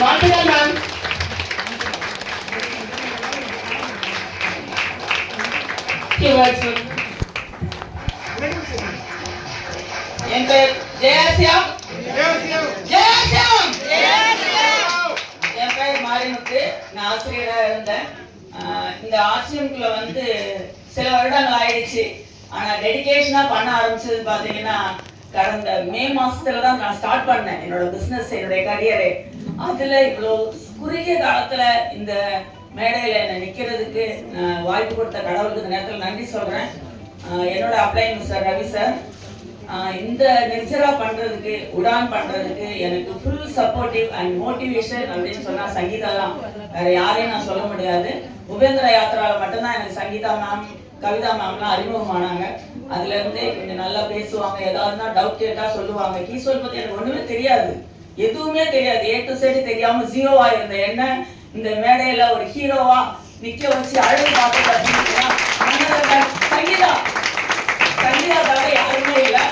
வாழ்த்துக்கள் மேம். என் பெயர் ஜெயசியாம். என் பெயர் மாரிமுத்து. நான் ஆசிரியராக இருந்தேன். இந்த ஆசிரியம்குள்ள வந்து சில வருடங்கள் ஆயிடுச்சு. ஆனா டெடிகேஷனா பண்ண ஆரம்பிச்சது பாத்தீங்கன்னா கடந்த மே மாசத்துல தான் நான் ஸ்டார்ட் பண்ணேன் என்னோட பிசினஸ், என்னுடைய கரியரை. அதுல இவ்வளோ குறுகிய காலத்துல இந்த மேடையில என்ன நிக்கிறதுக்கு வாய்ப்பு கொடுத்த கடவுளுக்கு இந்த நேரத்தில் நன்றி சொல்றேன். என்னோட அப்ளைன் மிஸ்டர் ரவி சார் இந்த நெக்ஸரா பண்றதுக்கு, உடான் பண்றதுக்கு எனக்கு ஃபுல் சப்போர்ட்டிவ் அண்ட் மோட்டிவேஷன் அப்படின்னு சொன்னா சங்கீதா தான். வேற யாரையும் நான் சொல்ல முடியாது. உபேந்திர யாத்திரால மட்டும்தான் எனக்கு சங்கீதா மேம், கவிதா மேம்லாம் அறிமுகமானாங்க. அதுல இருந்தே கொஞ்சம் நல்லா பேசுவாங்க. ஏதாவதுனா டவுட் கேட்டா சொல்லுவாங்க. கீசோல் பத்தி எனக்கு ஒண்ணுமே தெரியாது, எதுவுமே தெரியாது. ஏ டு சைடு தெரியாம ஜீரோவா இருந்த என்ன இந்த மேடையில ஒரு ஹீரோவா நிக்க வச்சு அழகு பார்த்து சங்கீதா தவிர யாருமே இல்லை.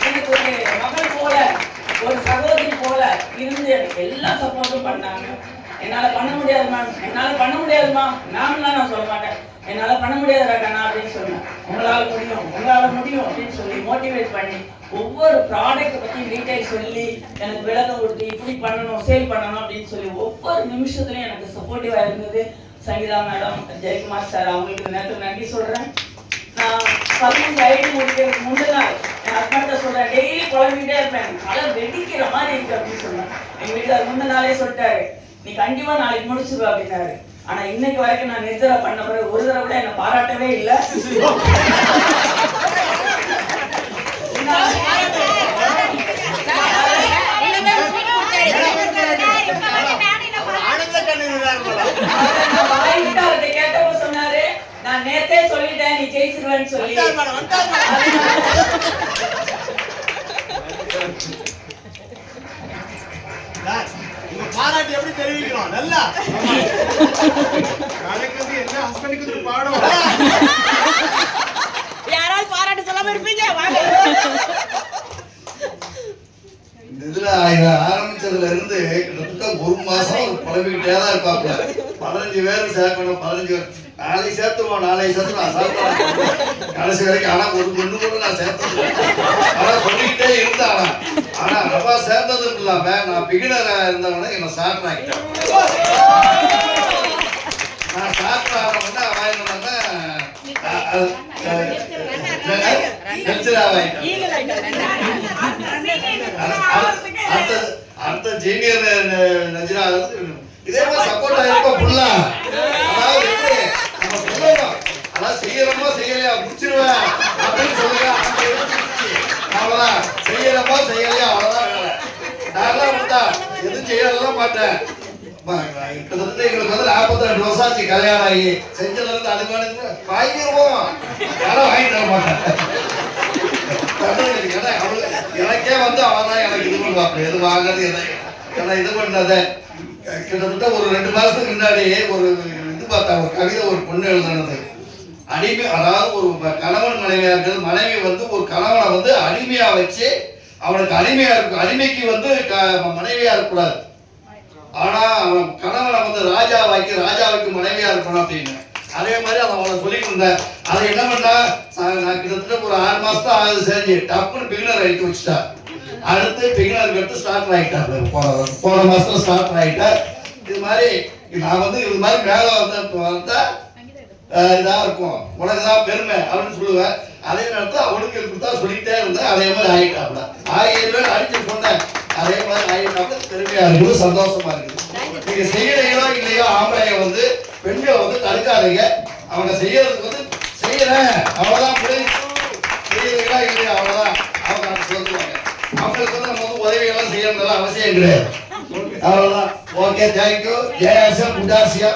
எனக்கு ஒரு மகள் போல, ஒரு சகோதரி போல இருந்து எனக்கு எல்லா சப்போர்ட்டும் பண்ணாங்க. என்னால பண்ண முடியாது மேம், என்னால பண்ண முடியாதுமா மேம்லாம் நான் சொல்ல மாட்டேன். என்னால பண்ண முடியாது கண்ணா அப்படின்னு சொன்னேன். உங்களால முடியும், உங்களால முடியும் அப்படின்னு சொல்லி மோட்டிவேட் பண்ணி ஒவ்வொரு ப்ராடக்ட் பத்தி டீடைல் சொல்லி எனக்கு விளக்கம் கொடுத்து இப்படி பண்ணணும், சேல் பண்ணணும் அப்படின்னு சொல்லி ஒவ்வொரு நிமிஷத்துலயும் எனக்கு சப்போர்ட்டிவா இருந்தது சங்கீதா மேடம், ஜெயக்குமார் சார். அவங்களுக்கு நேரத்தில் நன்றி சொல்றேன். நான் 15 ஐடி முடிக்கிறதுக்கு முந்தின நாள் என் ஹஸ்பண்ட சொல்றேன், டெய்லி குழம்பிட்டே இருப்பேன், தலை வெடிக்கிற மாதிரி இருக்கு அப்படின்னு சொன்னேன். எங்க வீட்டுக்காரர் முந்தின நாளே சொல்லிட்டாரு, நீ கண்டிப்பா நாளைக்கு முடிச்சுருவ அப்படின்னாரு. ஆனா இன்னைக்கு வரைக்கும் நான் நிர்ஜரா பண்ண பிறகு ஒரு தடவை கூட என்ன பாராட்டவே இல்லை. கேட்டப்ப சொன்னாரு, நான் நேத்தே சொல்லிட்டேன் நீ ஜெயிச்சிருவேன்னு சொல்லி. பாராட்டு எப்படி தெரிவிக்கிறோம்? நல்லா நாளைக்கு வந்து என்ன ஹஸ்பண்டுக்கு ஒரு பாடம். யாராவது பாராட்டு சொல்லாம இருப்பீங்க. இதுல ஆரம்பிச்சதுல இருந்து கிட்டத்தட்ட ஒரு மாசம் புலம்பிக்கிட்டே தான் இருப்பாப்ல. 15 பேர் சேர்க்கணும், 15 பேர் நாளை சேர்த்துருவோம், நாளை சேர்த்து நான் சேர்த்துறேன் கடைசி வரைக்கும். ஆனா ஒரு பொண்ணு கூட நான் சேர்த்துருவேன். ஆனா சொல்லிக்கிட்டே இருந்தாங்க. ஆனா ரவா சேர்ந்தது இல்லாம நான் பிகினரா இருந்தவன என்ன ஸ்டார்டர் ஆகிட்டேன். நான் ஸ்டார்டர் ஆகணும்னா வாங்கினோம்னா அடுத்த ஜீனியர் நஜிரா இதே மாதிரி சப்போர்ட் ஆயிருப்போம் ஃபுல்லா. அதாவது நம்ம சொல்லணும், அதாவது செய்யறோமோ செய்யலையா முடிச்சிருவேன் அப்படின்னு சொல்லுங்க. அவ்வளவுதான், செய்யறோமோ செய்யலையா அவ்வளவுதான் வேலை. நான்லாம் கொடுத்தா எதுவும் செய்யலாம் மாட்டேன். கிட்டத்தட்ட எங்களுக்கு வந்து 42 வருஷம் ஆச்சு கல்யாணம் ஆகி. செஞ்சதுல இருந்து அதுக்கு வாங்கிடுவோம், யாரும் வாங்கி தர மாட்டேன். எனக்கே வந்து அவதான் எனக்கு இது பண்ணுவாங்க, எது வாங்குறது எதை இது பண்ணத. கிட்டத்தட்ட ஒரு 2 மாசத்துக்கு முன்னாடி ஒரு இது பார்த்தா, ஒரு கவிதை ஒரு பொண்ணு எழுதுனது. அடிமை, அதாவது ஒரு கணவன் மனைவியா இருக்கிறது. மனைவி வந்து ஒரு கணவனை வந்து அடிமையா வச்சு அவனுக்கு அடிமையா இருக்கும். அடிமைக்கு வந்து மனைவியா இருக்கக்கூடாது. ஆனா அவன் கணவனை வந்து ராஜாவுக்கு மனைவியா இருக்கணும் அப்படின்னு. அதே மாதிரி அவனை சொல்லிட்டு இருந்தேன். அதை என்ன பண்ணா, நான் கிட்டத்தட்ட ஒரு 6 மாசம் தான் ஆகுது செஞ்சு டப்புன்னு பிகினர் அடிக்க வச்சுட்டா. அடுத்து பிகினருக்கு எடுத்து ஸ்டார்ட் ஆகிட்டார். போன மாசத்துல ஸ்டார்ட் ஆகிட்டார். இது மாதிரி நான் வந்து இது மாதிரி மேல வந்தா இதா இருக்கும், உனக்குதான் பெருமை அப்படின்னு சொல்லுவேன். அதே நேரத்தில் அவனுக்கு கொடுத்தா சொல்லிக்கிட்டே இருந்தேன். அதே மாதிரி ஆகிட்டாப்ல. 1000 பேர் அடிச்சு சொன்னேன். அதே மாதிரி ஆகிட்டாப்ல. பெருமையா இருக்குது, சந்தோஷமா இருக்குது. நீங்க செய்யறீங்களோ இல்லையோ, ஆம்பளைய வந்து பெண்களை வந்து தடுக்காதீங்க. அவங்க செய்யறதுக்கு வந்து செய்யறேன் அவ்வளவுதான், செய்யறீங்களா இல்லையா அவ்வளவுதான் அவங்க சொல்லுவாங்க. அவங்களுக்கு வந்து நம்ம வந்து உதவிகள்லாம் செய்யறதுலாம் அவசியம் கிடையாது. அவ்வளவுதான். Okay, thank you. ஜெயாசியா, குண்டாசியா.